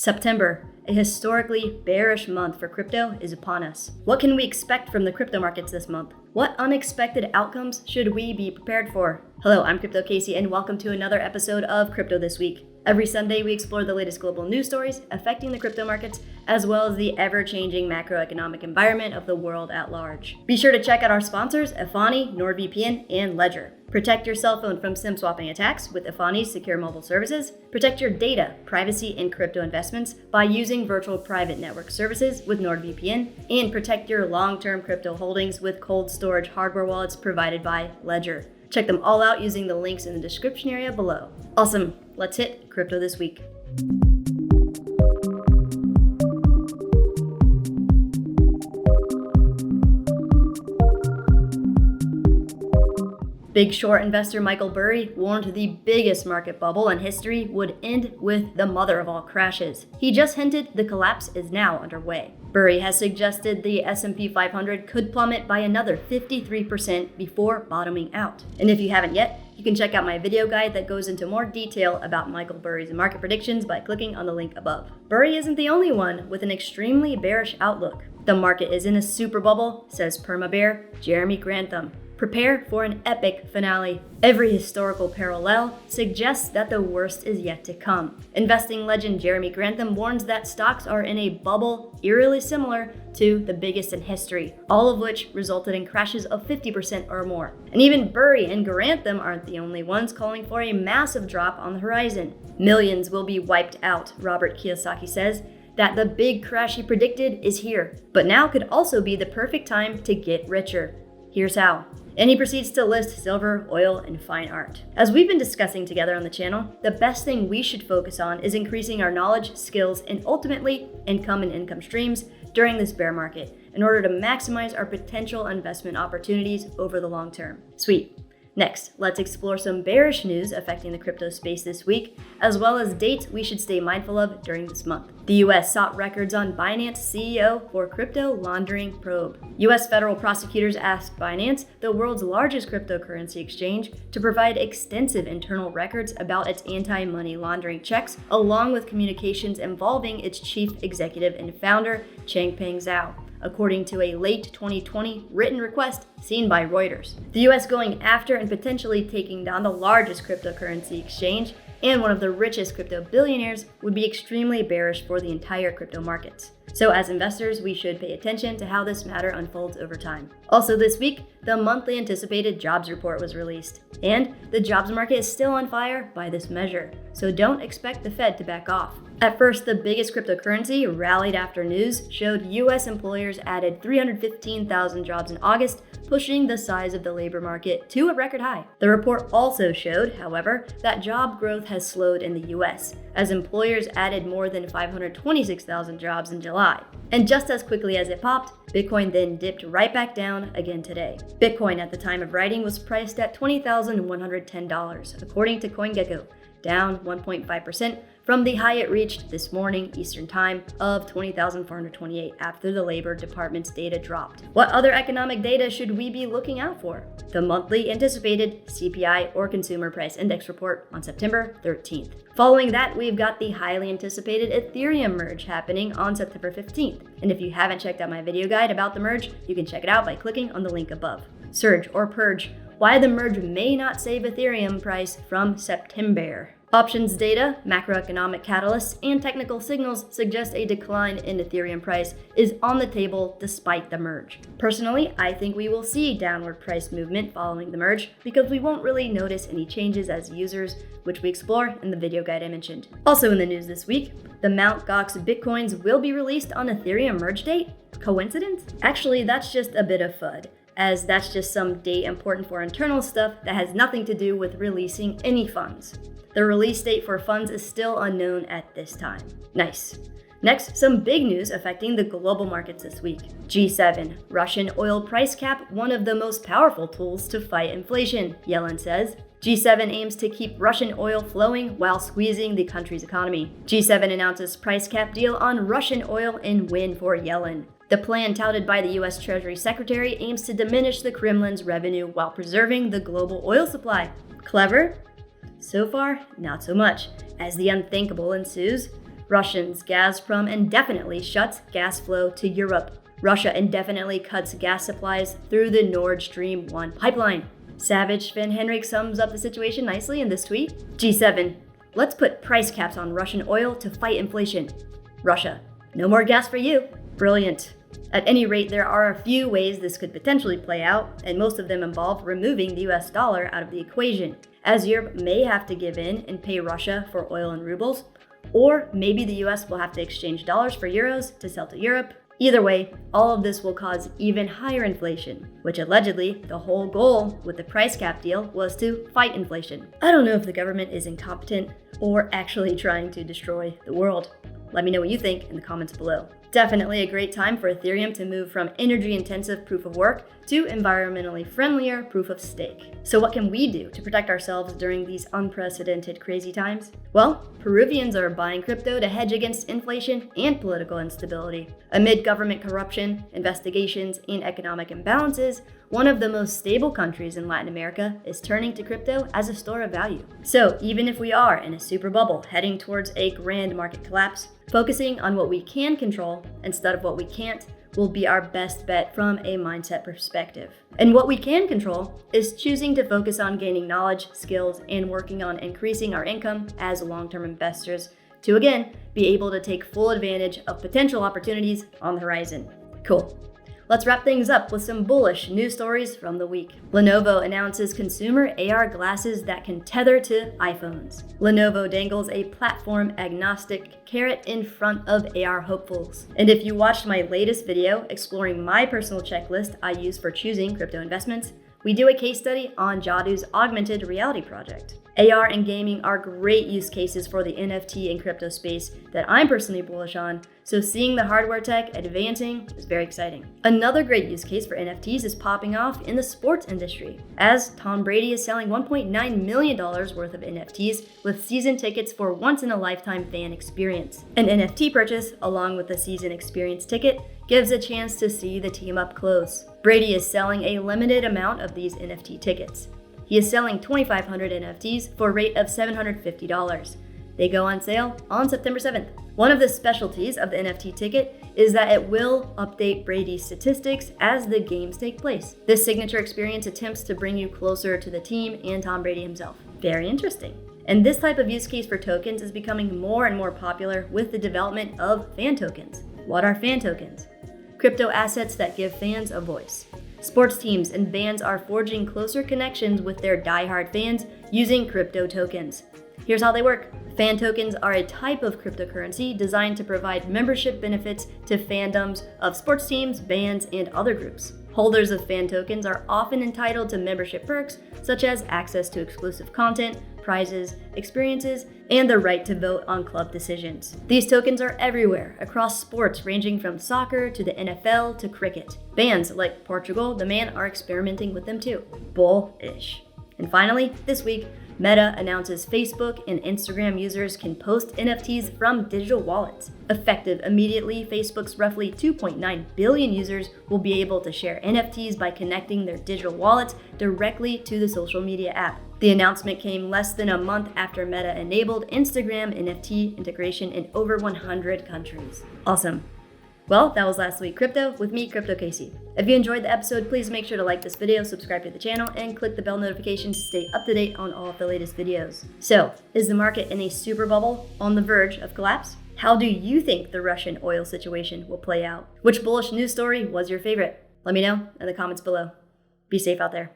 September, a historically bearish month for crypto, is upon us. What can we expect from the crypto markets this month? What unexpected outcomes should we be prepared for? Hello, I'm Crypto Casey, and welcome to another episode of Crypto This Week. Every Sunday, we explore the latest global news stories affecting the crypto markets, as well as the ever-changing macroeconomic environment of the world at large. Be sure to check out our sponsors, Efani, NordVPN, and Ledger. Protect your cell phone from SIM swapping attacks with Efani's secure mobile services. Protect your data, privacy, and crypto investments by using virtual private network services with NordVPN. And protect your long-term crypto holdings with cold storage hardware wallets provided by Ledger. Check them all out using the links in the description area below. Awesome, let's hit Crypto This Week. Big short investor Michael Burry warned the biggest market bubble in history would end with the mother of all crashes. He just hinted the collapse is now underway. Burry has suggested the S&P 500 could plummet by another 53% before bottoming out. And if you haven't yet, you can check out my video guide that goes into more detail about Michael Burry's market predictions by clicking on the link above. Burry isn't the only one with an extremely bearish outlook. The market is in a super bubble, says perma-bear Jeremy Grantham. Prepare for an epic finale. Every historical parallel suggests that the worst is yet to come. Investing legend Jeremy Grantham warns that stocks are in a bubble eerily similar to the biggest in history, all of which resulted in crashes of 50% or more. And even Burry and Grantham aren't the only ones calling for a massive drop on the horizon. Millions will be wiped out, Robert Kiyosaki says. That the big crash he predicted is here, but now could also be the perfect time to get richer. Here's how. And he proceeds to list silver, oil, and fine art. As we've been discussing together on the channel, the best thing we should focus on is increasing our knowledge, skills, and ultimately income and income streams during this bear market in order to maximize our potential investment opportunities over the long term. Sweet. Next, let's explore some bearish news affecting the crypto space this week, as well as dates we should stay mindful of during this month. The US sought records on Binance CEO for crypto laundering probe. US federal prosecutors asked Binance, the world's largest cryptocurrency exchange, to provide extensive internal records about its anti-money laundering checks, along with communications involving its chief executive and founder, Changpeng Zhao, according to a late 2020 written request seen by Reuters. The US going after and potentially taking down the largest cryptocurrency exchange and one of the richest crypto billionaires would be extremely bearish for the entire crypto markets. So as investors, we should pay attention to how this matter unfolds over time. Also this week, the monthly anticipated jobs report was released, and the jobs market is still on fire by this measure, so don't expect the Fed to back off. At first, the biggest cryptocurrency rallied after news showed US employers added 315,000 jobs in August, pushing the size of the labor market to a record high. The report also showed, however, that job growth has slowed in the US, as employers added more than 526,000 jobs in July. And just as quickly as it popped, Bitcoin then dipped right back down again today. Bitcoin at the time of writing was priced at $20,110, according to CoinGecko, down 1.5% from the high it reached this morning Eastern Time of $20,428 after the Labor Department's data dropped. What other economic data should we be looking out for? The monthly anticipated CPI or Consumer Price Index report on September 13th. Following that, we've got the highly anticipated Ethereum merge happening on September 15th. And if you haven't checked out my video guide about the merge, you can check it out by clicking on the link above. Surge or purge, why the merge may not save Ethereum price from September. Options data, macroeconomic catalysts, and technical signals suggest a decline in Ethereum price is on the table despite the merge. Personally, I think we will see downward price movement following the merge because we won't really notice any changes as users, which we explore in the video guide I mentioned. Also in the news this week, the Mt. Gox Bitcoins will be released on Ethereum merge date? Coincidence? Actually, that's just a bit of FUD, as that's just some date important for internal stuff that has nothing to do with releasing any funds. The release date for funds is still unknown at this time. Nice. Next, some big news affecting the global markets this week. G7, Russian oil price cap, one of the most powerful tools to fight inflation, Yellen says. G7 aims to keep Russian oil flowing while squeezing the country's economy. G7 announces price cap deal on Russian oil in win for Yellen. The plan touted by the U.S. Treasury Secretary aims to diminish the Kremlin's revenue while preserving the global oil supply. Clever? So far, not so much, as the unthinkable ensues. Russians, Gazprom indefinitely shuts gas flow to Europe. Russia indefinitely cuts gas supplies through the Nord Stream 1 pipeline. Savage Finn Henrik sums up the situation nicely in this tweet. G7, let's put price caps on Russian oil to fight inflation. Russia, no more gas for you. Brilliant. At any rate, there are a few ways this could potentially play out, and most of them involve removing the US dollar out of the equation, as Europe may have to give in and pay Russia for oil in rubles, or maybe the US will have to exchange dollars for euros to sell to Europe. Either way, all of this will cause even higher inflation, which allegedly the whole goal with the price cap deal was to fight inflation. I don't know if the government is incompetent or actually trying to destroy the world. Let me know what you think in the comments below. Definitely a great time for Ethereum to move from energy-intensive proof of work to environmentally friendlier proof of stake. So what can we do to protect ourselves during these unprecedented crazy times? Well, Peruvians are buying crypto to hedge against inflation and political instability. Amid government corruption, investigations, and economic imbalances, one of the most stable countries in Latin America is turning to crypto as a store of value. So even if we are in a super bubble heading towards a grand market collapse, focusing on what we can control instead of what we can't will be our best bet from a mindset perspective. And what we can control is choosing to focus on gaining knowledge, skills, and working on increasing our income as long-term investors to again be able to take full advantage of potential opportunities on the horizon. Cool. Let's wrap things up with some bullish news stories from the week. Lenovo announces consumer AR glasses that can tether to iPhones. Lenovo dangles a platform-agnostic carrot in front of AR hopefuls. And if you watched my latest video exploring my personal checklist I use for choosing crypto investments, we do a case study on Jadu's augmented reality project. AR and gaming are great use cases for the NFT and crypto space that I'm personally bullish on, so seeing the hardware tech advancing is very exciting. Another great use case for NFTs is popping off in the sports industry, as Tom Brady is selling $1.9 million worth of NFTs with season tickets for once-in-a-lifetime fan experience. An NFT purchase, along with a season experience ticket, gives a chance to see the team up close. Brady is selling a limited amount of these NFT tickets. He is selling 2,500 NFTs for a rate of $750. They go on sale on September 7th. One of the specialties of the NFT ticket is that it will update Brady's statistics as the games take place. This signature experience attempts to bring you closer to the team and Tom Brady himself. Very interesting. And this type of use case for tokens is becoming more and more popular with the development of fan tokens. What are fan tokens? Crypto assets that give fans a voice. Sports teams and bands are forging closer connections with their diehard fans using crypto tokens. Here's how they work. Fan tokens are a type of cryptocurrency designed to provide membership benefits to fandoms of sports teams, bands, and other groups. Holders of fan tokens are often entitled to membership perks such as access to exclusive content, prizes, experiences, and the right to vote on club decisions. These tokens are everywhere across sports ranging from soccer to the NFL to cricket. Bands like Portugal the Man are experimenting with them too. Bullish. And finally, this week, Meta announces Facebook and Instagram users can post NFTs from digital wallets. Effective immediately, Facebook's roughly 2.9 billion users will be able to share NFTs by connecting their digital wallets directly to the social media app. The announcement came less than a month after Meta enabled Instagram NFT integration in over 100 countries. Awesome. Well, that was last week crypto with me, Crypto Casey. If you enjoyed the episode, please make sure to like this video, subscribe to the channel, and click the bell notification to stay up to date on all of the latest videos. So, is the market in a super bubble on the verge of collapse? How do you think the Russian oil situation will play out? Which bullish news story was your favorite? Let me know in the comments below. Be safe out there.